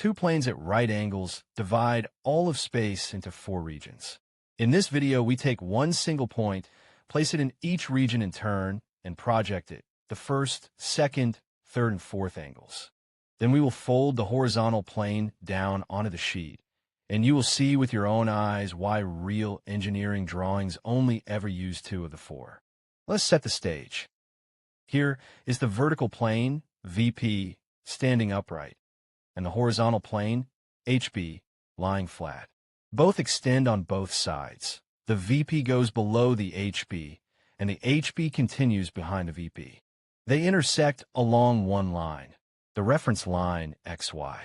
Two planes at right angles divide all of space into four regions. In this video, we take one single point, place it in each region in turn, and project it, the first, second, third, and fourth angles. Then we will fold the horizontal plane down onto the sheet, and you will see with your own eyes why real engineering drawings only ever use two of the four. Let's set the stage. Here is the vertical plane, VP, standing upright, and the horizontal plane, HB, lying flat. Both extend on both sides. The VP goes below the HB, and the HB continues behind the VP. They intersect along one line, the reference line XY.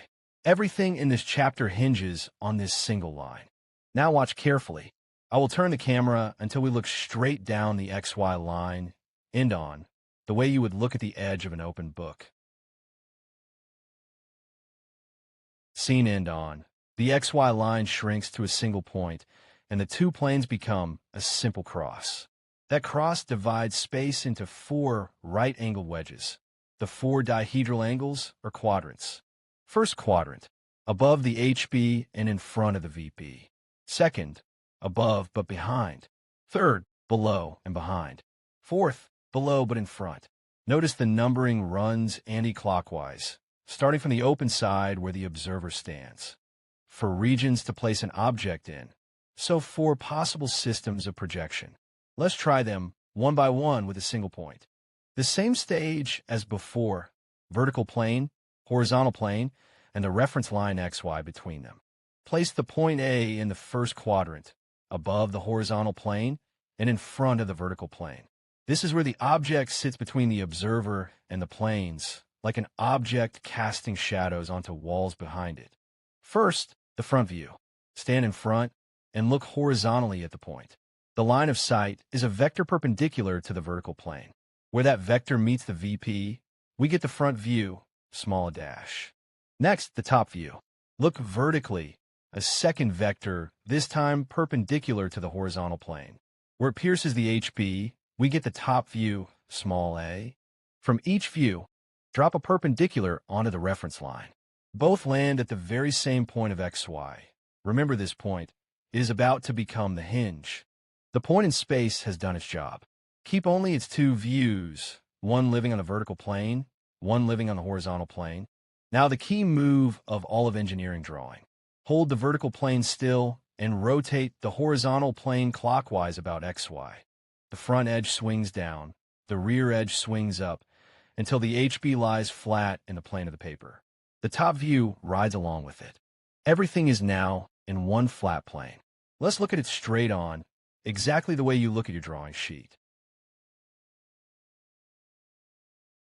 Everything in this chapter hinges on this single line. Now watch carefully. I will turn the camera until we look straight down the XY line, end on, the way you would look at the edge of an open book. Scene end on. The XY line shrinks to a single point, and the two planes become a simple cross. That cross divides space into four right-angled wedges. The four dihedral angles are quadrants. First quadrant, above the HB and in front of the VP. Second, above but behind. Third, below and behind. Fourth, below but in front. Notice the numbering runs anti-clockwise, starting from the open side where the observer stands. For regions to place an object in, so four possible systems of projection. Let's try them one by one with a single point. The same stage as before, vertical plane, horizontal plane, and the reference line XY between them. Place the point A in the first quadrant, above the horizontal plane and in front of the vertical plane. This is where the object sits between the observer and the planes, like an object casting shadows onto walls behind it. First, the front view. Stand in front and look horizontally at the point. The line of sight is a vector perpendicular to the vertical plane. Where that vector meets the VP, we get the front view, small dash. Next, the top view. Look vertically, a second vector, this time perpendicular to the horizontal plane. Where it pierces the HB, we get the top view, small a. From each view, drop a perpendicular onto the reference line. Both land at the very same point of XY. Remember this point. It is about to become the hinge. The point in space has done its job. Keep only its two views, one living on the vertical plane, one living on the horizontal plane. Now the key move of all of engineering drawing. Hold the vertical plane still and rotate the horizontal plane clockwise about XY. The front edge swings down, the rear edge swings up, until the HB lies flat in the plane of the paper. The top view rides along with it. Everything is now in one flat plane. Let's look at it straight on, exactly the way you look at your drawing sheet.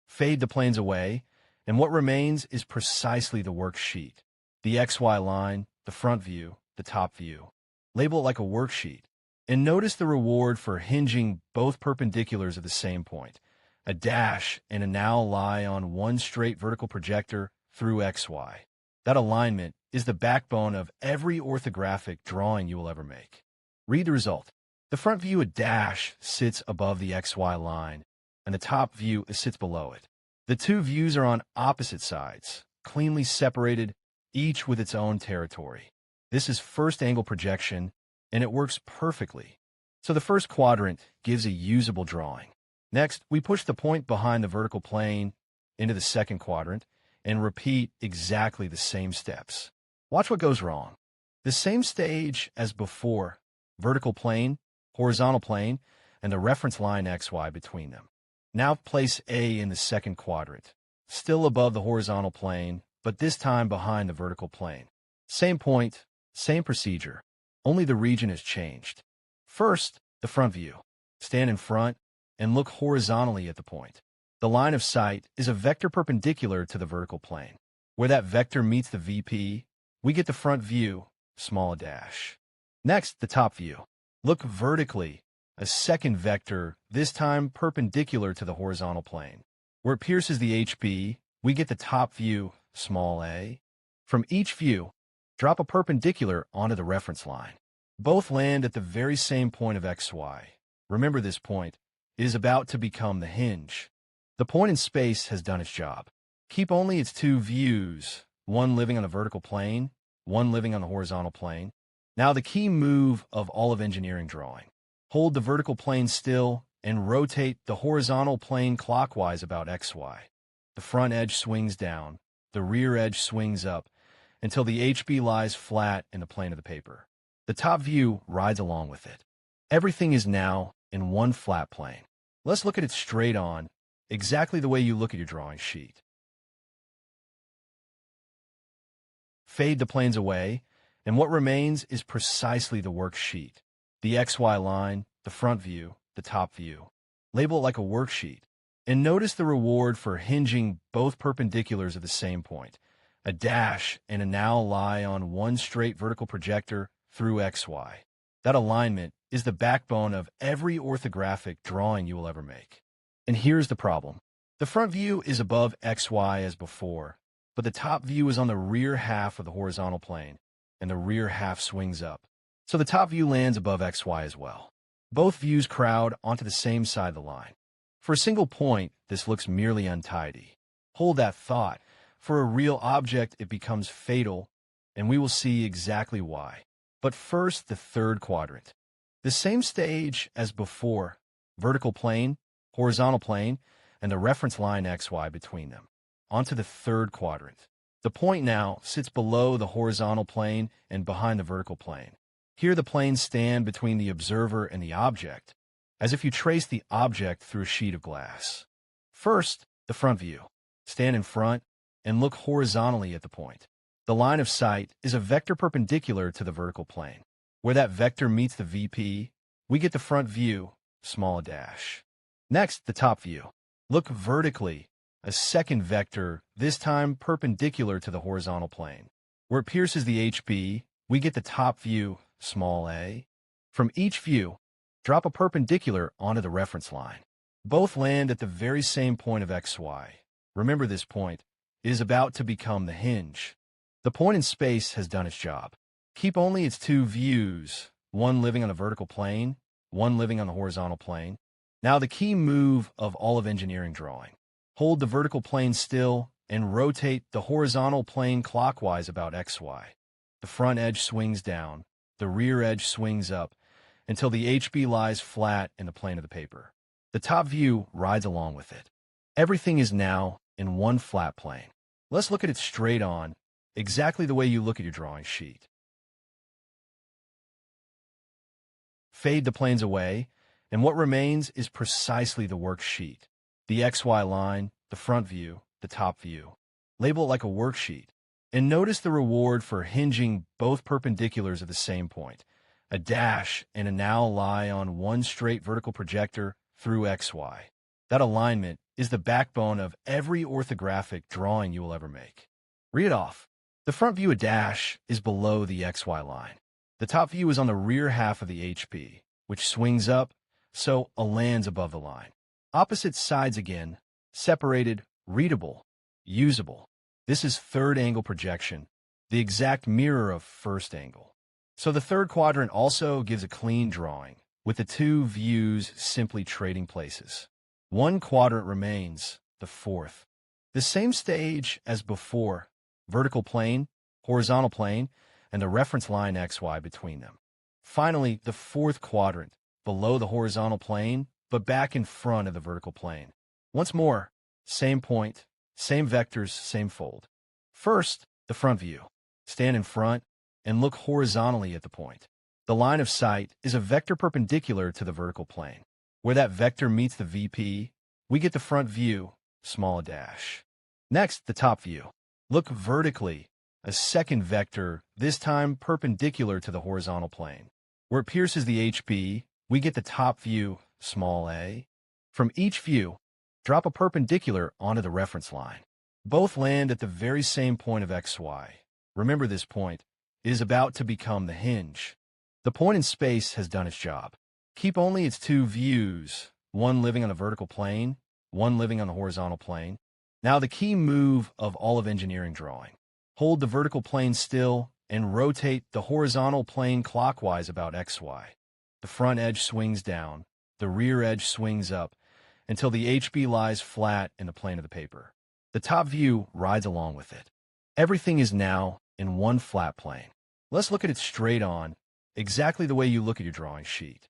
Fade the planes away, and what remains is precisely the worksheet. The XY line, the front view, the top view. Label it like a worksheet. And notice the reward for hinging both perpendiculars at the same point. A dash and a now lie on one straight vertical projector through XY. That alignment is the backbone of every orthographic drawing you will ever make. Read the result. The front view, a dash, sits above the XY line, and the top view sits below it. The two views are on opposite sides, cleanly separated, each with its own territory. This is first angle projection, and it works perfectly. So the first quadrant gives a usable drawing. Next, we push the point behind the vertical plane into the second quadrant and repeat exactly the same steps. Watch what goes wrong. The same stage as before, vertical plane, horizontal plane, and the reference line XY between them. Now place A in the second quadrant, still above the horizontal plane, but this time behind the vertical plane. Same point, same procedure, only the region has changed. First, the front view. Stand in front and look horizontally at the point. The line of sight is a vector perpendicular to the vertical plane. Where that vector meets the VP, we get the front view, small dash. Next, the top view. Look vertically, a second vector, this time perpendicular to the horizontal plane. Where it pierces the HB, we get the top view, small a. From each view, drop a perpendicular onto the reference line. Both land at the very same point of XY. Remember this point. It is about to become the hinge. The point in space has done its job. Keep only its two views, one living on the vertical plane, one living on the horizontal plane. Now the key move of all of engineering drawing. Hold the vertical plane still and rotate the horizontal plane clockwise about XY. The front edge swings down, the rear edge swings up, until the HB lies flat in the plane of the paper. The top view rides along with it. Everything is now in one flat plane. Let's look at it straight on, exactly the way you look at your drawing sheet. Fade the planes away, and what remains is precisely the worksheet. The XY line, the front view, the top view. Label it like a worksheet. And notice the reward for hinging both perpendiculars at the same point. A dash and a now lie on one straight vertical projector through XY. That alignment is the backbone of every orthographic drawing you will ever make. And here's the problem. The front view is above XY as before, but the top view is on the rear half of the horizontal plane, and the rear half swings up. So the top view lands above XY as well. Both views crowd onto the same side of the line. For a single point, this looks merely untidy. Hold that thought. For a real object, it becomes fatal, and we will see exactly why. But first, the third quadrant. The same stage as before, vertical plane, horizontal plane, and the reference line XY between them. Onto the third quadrant. The point now sits below the horizontal plane and behind the vertical plane. Here the planes stand between the observer and the object, as if you trace the object through a sheet of glass. First, the front view. Stand in front and look horizontally at the point. The line of sight is a vector perpendicular to the vertical plane. Where that vector meets the VP, we get the front view, small dash. Next, the top view. Look vertically, a second vector, this time perpendicular to the horizontal plane. Where it pierces the HB, we get the top view, small a. From each view, drop a perpendicular onto the reference line. Both land at the very same point of XY. Remember this point. It is about to become the hinge. The point in space has done its job. Keep only its two views, one living on the vertical plane, one living on the horizontal plane. Now the key move of all of engineering drawing. Hold the vertical plane still and rotate the horizontal plane clockwise about XY. The front edge swings down, the rear edge swings up, until the HB lies flat in the plane of the paper. The top view rides along with it. Everything is now in one flat plane. Let's look at it straight on, exactly the way you look at your drawing sheet. Fade the planes away, and what remains is precisely the worksheet. The XY line, the front view, the top view. Label it like a worksheet. And notice the reward for hinging both perpendiculars at the same point. A dash and a now lie on one straight vertical projector through XY. That alignment is the backbone of every orthographic drawing you will ever make. Read it off. The front view, a dash, is below the XY line. The top view is on the rear half of the HP, which swings up, so a lands above the line. Opposite sides again, separated, readable, usable. This is third angle projection, the exact mirror of first angle. So the third quadrant also gives a clean drawing, with the two views simply trading places. One quadrant remains, the fourth. The same stage as before, vertical plane, horizontal plane, and the reference line XY between them. Finally, the fourth quadrant, below the horizontal plane, but back in front of the vertical plane. Once more, same point, same vectors, same fold. First, the front view. Stand in front and look horizontally at the point. The line of sight is a vector perpendicular to the vertical plane. Where that vector meets the VP, we get the front view, small dash. Next, the top view. Look vertically, a second vector, this time perpendicular to the horizontal plane. Where it pierces the HB, we get the top view, small a. From each view, drop a perpendicular onto the reference line. Both land at the very same point of XY. Remember this point. It is about to become the hinge. The point in space has done its job. Keep only its two views, one living on the vertical plane, one living on the horizontal plane. Now the key move of all of engineering drawing. Hold the vertical plane still and rotate the horizontal plane clockwise about XY. The front edge swings down, the rear edge swings up, until the HB lies flat in the plane of the paper. The top view rides along with it. Everything is now in one flat plane. Let's look at it straight on, exactly the way you look at your drawing sheet.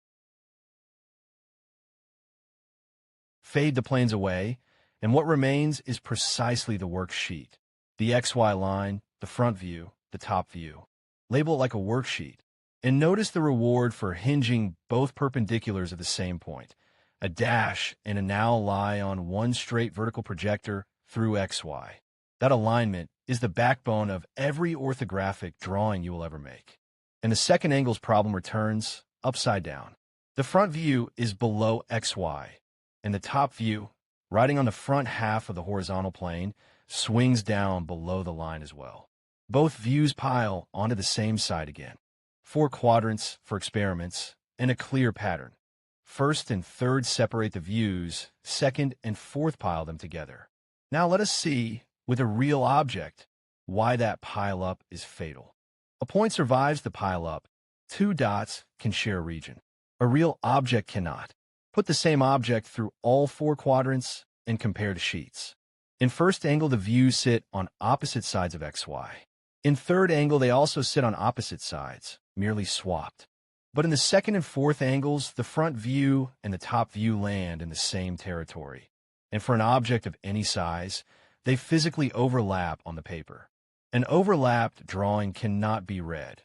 Fade the planes away, and what remains is precisely the worksheet. The XY line, the front view, the top view. Label it like a worksheet. And notice the reward for hinging both perpendiculars at the same point. A dash and a now lie on one straight vertical projector through XY. That alignment is the backbone of every orthographic drawing you will ever make. And the second angle's problem returns upside down. The front view is below XY, and the top view, riding on the front half of the horizontal plane, swings down below the line as well. Both views pile onto the same side again. 4 quadrants for experiments, and a clear pattern. First and third separate the views, second and fourth pile them together. Now let us see, with a real object, why that pile-up is fatal. A point survives the pile-up. 2 dots can share a region. A real object cannot. Put the same object through all 4 quadrants and compare the sheets. In first angle, the views sit on opposite sides of XY. In third angle, they also sit on opposite sides, merely swapped. But in the second and fourth angles, the front view and the top view land in the same territory. And for an object of any size, they physically overlap on the paper. An overlapped drawing cannot be read.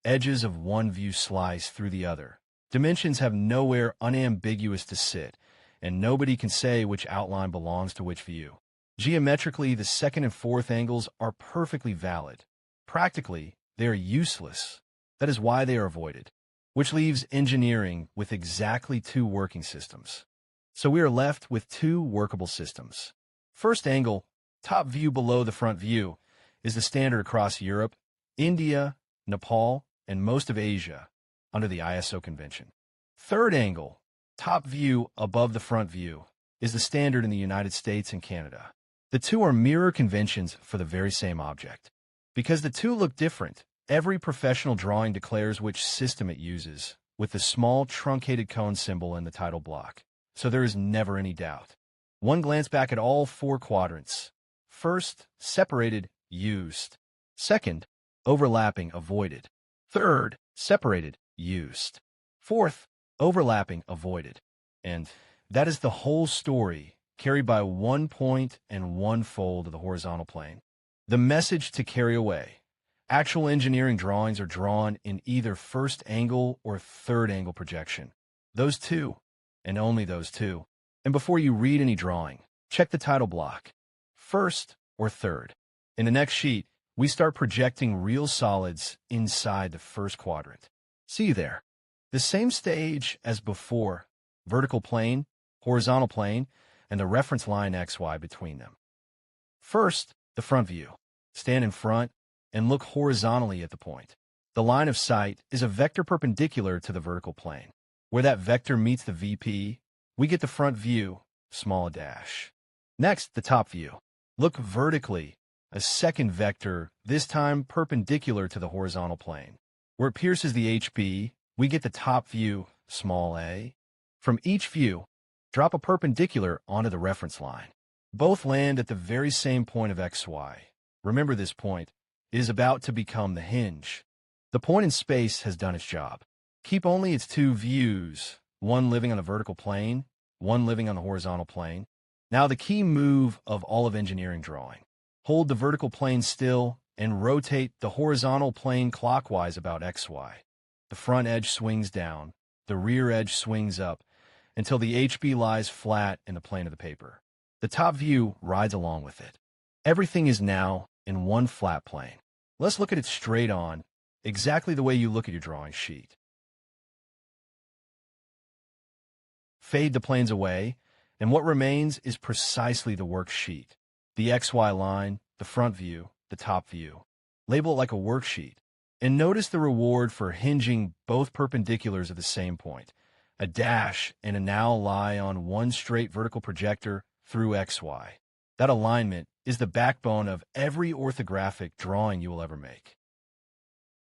Edges of one view slice through the other. Dimensions have nowhere unambiguous to sit, and nobody can say which outline belongs to which view. Geometrically, the second and fourth angles are perfectly valid. Practically, they are useless. That is why they are avoided, which leaves engineering with exactly 2 working systems. So we are left with 2 workable systems. First angle, top view below the front view, is the standard across Europe, India, Nepal, and most of Asia under the ISO convention. Third angle, top view above the front view, is the standard in the United States and Canada. The 2 are mirror conventions for the very same object. Because the 2 look different, every professional drawing declares which system it uses, with the small truncated cone symbol in the title block. So there is never any doubt. One glance back at all 4 quadrants. First, separated, used. Second, overlapping, avoided. Third, separated, used. Fourth, overlapping, avoided. And that is the whole story, carried by 1 point and 1 fold of the horizontal plane. The message to carry away. Actual engineering drawings are drawn in either first angle or third angle projection. Those 2, and only those 2. And before you read any drawing, check the title block. First or third. In the next sheet, we start projecting real solids inside the first quadrant. See you there. The same stage as before, vertical plane, horizontal plane, and the reference line XY between them. First, the front view. Stand in front and look horizontally at the point. The line of sight is a vector perpendicular to the vertical plane. Where that vector meets the VP, we get the front view, small dash. Next, the top view. Look vertically, a second vector, this time perpendicular to the horizontal plane. Where it pierces the HB, we get the top view, small a. From each view, drop a perpendicular onto the reference line. Both land at the very same point of XY. Remember this point. It is about to become the hinge. The point in space has done its job. Keep only its 2 views, one living on the vertical plane, one living on the horizontal plane. Now the key move of all of engineering drawing. Hold the vertical plane still and rotate the horizontal plane clockwise about XY. The front edge swings down, the rear edge swings up, until the HB lies flat in the plane of the paper. The top view rides along with it. Everything is now in one flat plane. Let's look at it straight on, exactly the way you look at your drawing sheet. Fade the planes away, and what remains is precisely the worksheet. The XY line, the front view, the top view. Label it like a worksheet. And notice the reward for hinging both perpendiculars at the same point. A dash and a now lie on one straight vertical projector through XY. That alignment is the backbone of every orthographic drawing you will ever make.